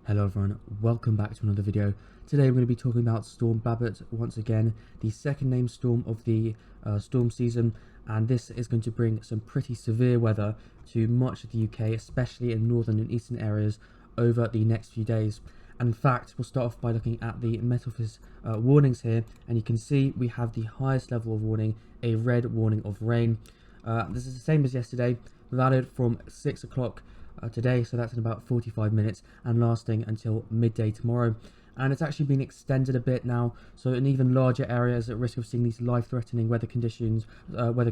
Hello everyone, welcome back to another video. Today we're going to be talking about Storm Babet once again, the second named storm of the storm season, and this is going to bring some pretty severe weather to much of the UK, especially in northern and eastern areas over the next few days. And in fact, we'll start off by looking at the Met Office warnings here, and you can see we have the highest level of warning, a red warning of rain. This is the same as yesterday, valid from 6 o'clock today, so that's in about 45 minutes and lasting until midday tomorrow. And it's actually been extended a bit now, so an even larger area is at risk of seeing these life-threatening weather conditions. But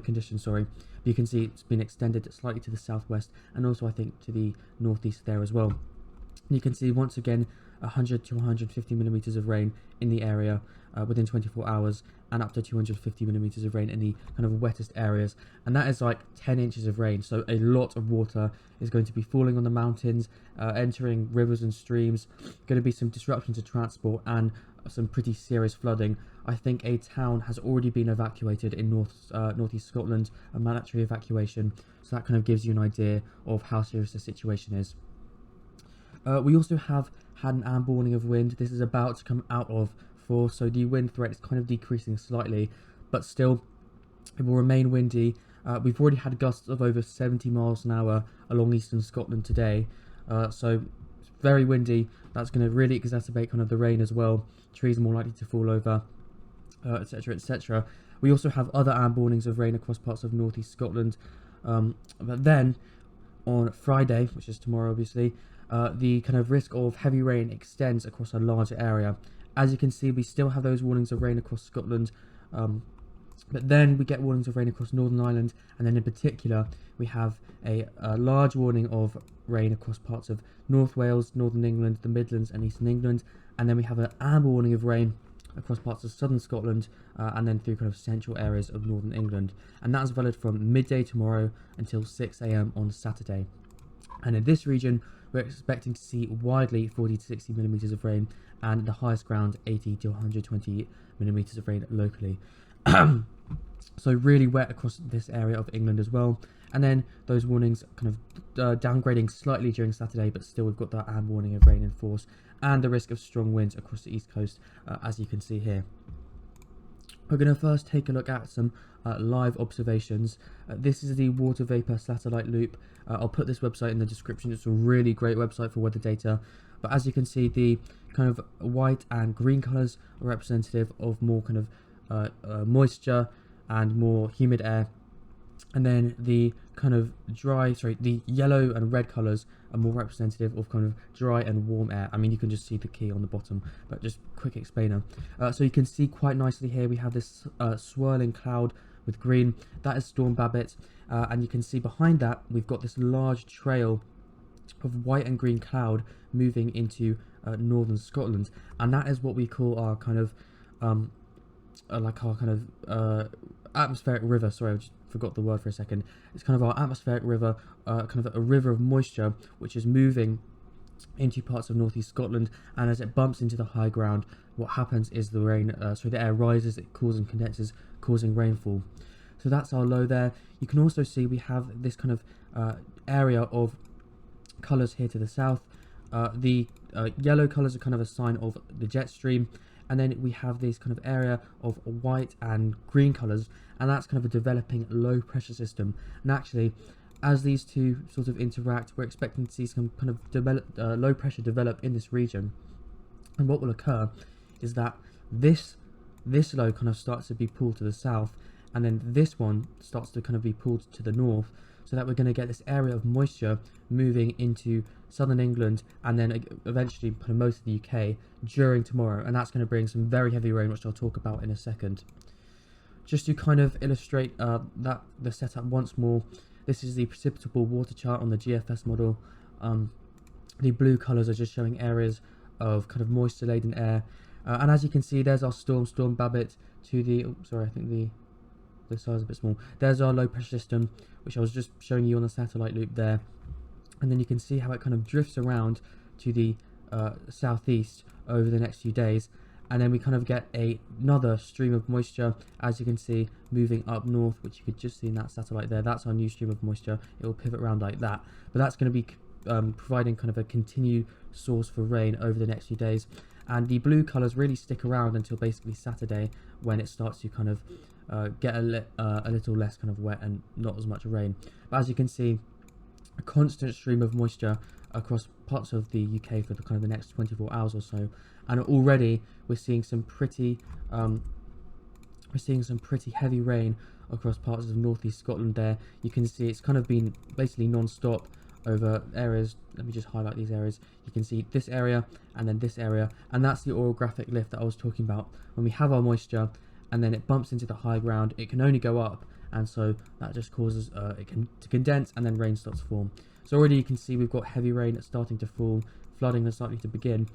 you can see it's been extended slightly to the southwest and also I think to the northeast there as well. And you can see once again 100 to 150 millimeters of rain in the area within 24 hours, and up to 250 millimeters of rain in the kind of wettest areas, and that is like 10 inches of rain. So a lot of water is going to be falling on the mountains, entering rivers and streams. Going to be some disruption to transport and some pretty serious flooding. I think a town has already been evacuated in northeast Scotland, a mandatory evacuation, so that kind of gives you an idea of how serious the situation is. We also have had an amber warning of wind. This is about to come out of force, so the wind threat is kind of decreasing slightly, but still it will remain windy. We've already had gusts of over 70 miles an hour along eastern Scotland today, so it's very windy. That's going to really exacerbate kind of the rain as well. Trees are more likely to fall over, etc, etc. We also have other amber warnings of rain across parts of northeast Scotland, but then on Friday, which is tomorrow obviously, the kind of risk of heavy rain extends across a larger area. As you can see, we still have those warnings of rain across Scotland, but then we get warnings of rain across Northern Ireland, and then in particular we have a large warning of rain across parts of North Wales, Northern England, the Midlands and Eastern England, and then we have an amber warning of rain across parts of Southern Scotland, and then through kind of central areas of Northern England, and that's valid from midday tomorrow until 6 AM on Saturday. And in this region we're expecting to see widely 40 to 60 millimeters of rain, and the highest ground 80 to 120 millimeters of rain locally. So really wet across this area of England as well. And then those warnings kind of downgrading slightly during Saturday, but still we've got that amber warning of rain in force and the risk of strong winds across the east coast, as you can see here. We're going to first take a look at some live observations. This is the water vapor satellite loop. I'll put this website in the description. It's a really great website for weather data. But as you can see, the kind of white and green colours are representative of more kind of moisture and more humid air. And then the kind of the yellow and red colours are more representative of kind of dry and warm air. I mean, you can just see the key on the bottom, but just quick explainer. So you can see quite nicely here we have this swirling cloud with green. That is Storm Babet, and you can see behind that we've got this large trail of white and green cloud moving into northern Scotland, and that is what we call our kind of atmospheric river. Sorry, I just forgot the word for a second. It's kind of our atmospheric river, kind of a river of moisture which is moving into parts of northeast Scotland, and as it bumps into the high ground, what happens is the air rises, it cools and condenses, causing rainfall. So that's our low there. You can also see we have this kind of area of colours here to the south. The yellow colours are kind of a sign of the jet stream, and then we have this kind of area of white and green colours, and that's kind of a developing low pressure system. And actually, as these two sort of interact, we're expecting to see some kind of low pressure develop in this region. And what will occur is that this low kind of starts to be pulled to the south, and then this one starts to kind of be pulled to the north, so that we're going to get this area of moisture moving into southern England, and then eventually kind of most of the UK during tomorrow, and that's going to bring some very heavy rain, which I'll talk about in a second. Just to kind of illustrate the setup once more, this is the precipitable water chart on the GFS model. The blue colours are just showing areas of kind of moisture laden air, and as you can see, there's our Storm Babet to the, I think the size is a bit small. There's our low pressure system, which I was just showing you on the satellite loop there, and then you can see how it kind of drifts around to the southeast over the next few days, and then we kind of get another stream of moisture, as you can see, moving up north, which you could just see in that satellite there. That's our new stream of moisture. It will pivot around like that, but that's going to be providing kind of a continued source for rain over the next few days. And the blue colours really stick around until basically Saturday, when it starts to kind of get a little less kind of wet and not as much rain. But as you can see, a constant stream of moisture across parts of the UK for the kind of the next 24 hours or so, and already we're seeing some pretty heavy rain across parts of northeast Scotland. There you can see it's kind of been basically non-stop over areas. Let me just highlight these areas. You can see this area and then this area, and that's the orographic lift that I was talking about. When we have our moisture and then it bumps into the high ground, it can only go up, and so that just causes it to condense, and then rain starts to form. So already you can see we've got heavy rain that's starting to fall, flooding is starting to begin.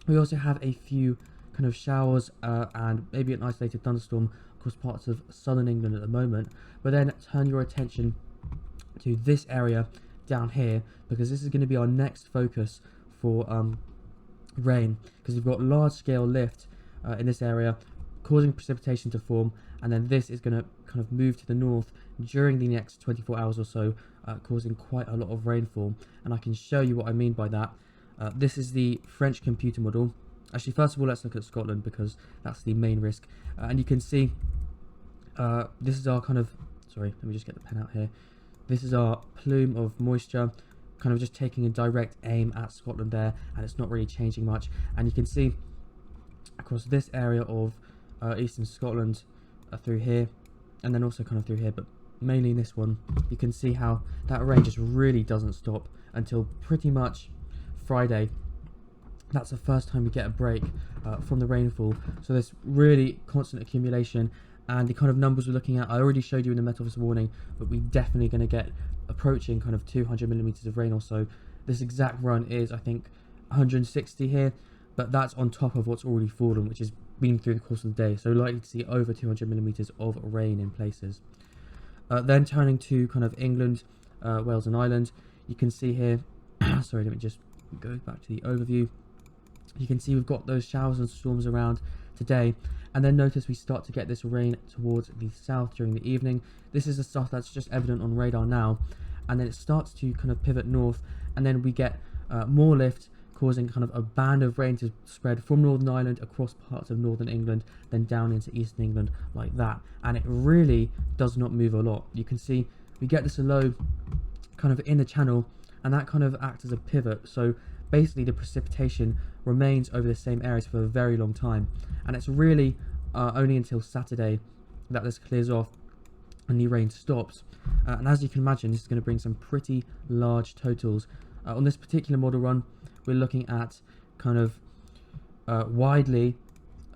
We also have a few kind of showers and maybe an isolated thunderstorm across parts of southern England at the moment. But then turn your attention to this area down here, because this is going to be our next focus for rain, because we've got large scale lift in this area causing precipitation to form, and then this is going to kind of move to the north during the next 24 hours or so, causing quite a lot of rainfall. And I can show you what I mean by that. This is the French computer model. Actually, first of all, let's look at Scotland, because that's the main risk. And you can see this is our kind of, sorry, let me just get the pen out here. This is our plume of moisture, kind of just taking a direct aim at Scotland there, and it's not really changing much. And you can see across this area of eastern Scotland through here, and then also kind of through here, but mainly in this one, you can see how that rain just really doesn't stop until pretty much Friday. That's the first time we get a break from the rainfall. So there's really constant accumulation, and the kind of numbers we're looking at, I already showed you in the Met Office warning, but we're definitely going to get approaching kind of 200 millimeters of rain or so. This exact run is, I think, 160 here, but that's on top of what's already fallen, which has been through the course of the day. So likely to see over 200 millimeters of rain in places. Then turning to kind of England, Wales and Ireland, you can see here, sorry, let me just go back to the overview. You can see we've got those showers and storms around today, and then notice we start to get this rain towards the south during the evening. This is the stuff that's just evident on radar now, and then it starts to kind of pivot north, and then we get more lift, causing kind of a band of rain to spread from Northern Ireland across parts of northern England, then down into eastern England like that. And it really does not move a lot. You can see we get this low kind of in the channel, and that kind of acts as a pivot. So basically the precipitation remains over the same areas for a very long time, and it's really only until Saturday that this clears off and the rain stops. And as you can imagine, this is going to bring some pretty large totals. On this particular model run, we're looking at kind of widely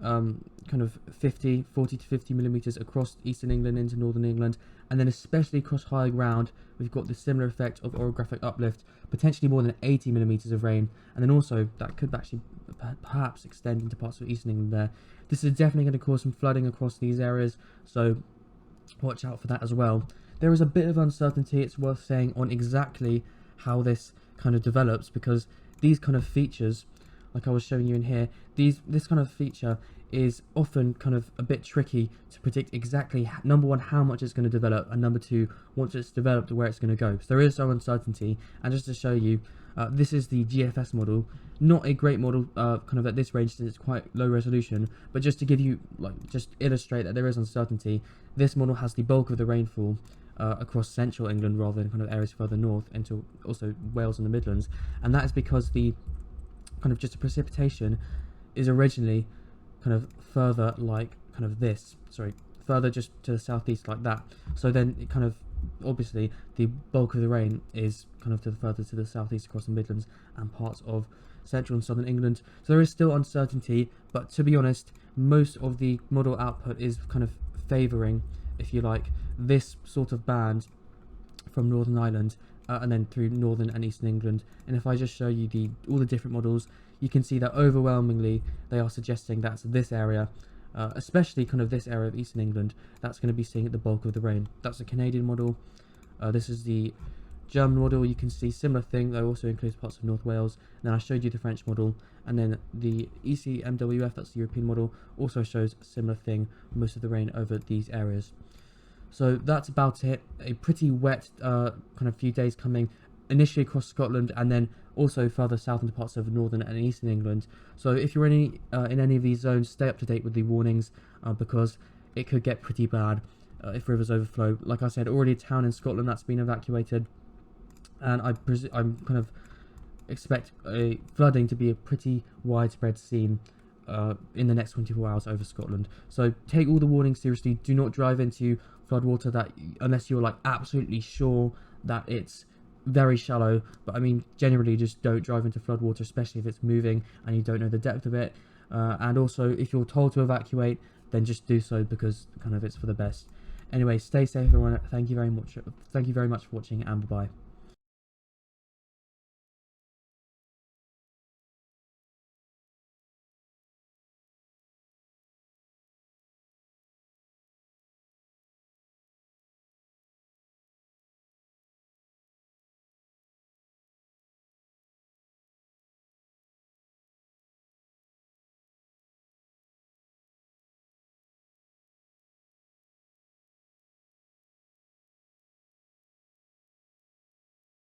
kind of 40 to 50 millimeters across eastern England into northern England, and then especially across higher ground we've got the similar effect of orographic uplift, potentially more than 80 millimeters of rain, and then also that could actually perhaps extend into parts of eastern England there. This is definitely going to cause some flooding across these areas, so watch out for that as well. There is a bit of uncertainty, it's worth saying, on exactly how this kind of develops, because these kind of features, like I was showing you in here, this kind of feature is often kind of a bit tricky to predict exactly, number one, how much it's going to develop, and number two, once it's developed, where it's going to go. So there is some uncertainty. And just to show you, this is the GFS model, not a great model kind of at this range since it's quite low resolution, but just to give you, like, just illustrate that there is uncertainty, this model has the bulk of the rainfall across central England rather than kind of areas further north into also Wales and the Midlands. And that is because the kind of just the precipitation is originally kind of further like kind of this, sorry, further just to the southeast like that. So then it kind of, obviously the bulk of the rain is kind of further to the southeast across the Midlands and parts of central and southern England. So there is still uncertainty, but to be honest, most of the model output is kind of favouring, if you like, this sort of band from Northern Ireland and then through northern and eastern England. And if I just show you all the different models, you can see that overwhelmingly they are suggesting that's this area, especially kind of this area of eastern England, that's going to be seeing the bulk of the rain. That's the Canadian model. This is the German model. You can see similar thing, that also includes parts of North Wales. And then I showed you the French model, and then the ECMWF, that's the European model, also shows a similar thing, most of the rain over these areas. So that's about it. A pretty wet kind of few days coming. initially across Scotland and then also further south into parts of northern and eastern England. So if you're in any of these zones, stay up to date with the warnings because it could get pretty bad if rivers overflow. Like I said, already a town in Scotland that's been evacuated, and I'm kind of expect flooding to be a pretty widespread scene in the next 24 hours over Scotland. So take all the warnings seriously. Do not drive into floodwater that unless you're like absolutely sure that it's very shallow. But I mean, generally just don't drive into floodwater, especially if it's moving and you don't know the depth of it. And also, if you're told to evacuate, then just do so because kind of it's for the best. Anyway, stay safe everyone. Thank you very much for watching, and bye bye.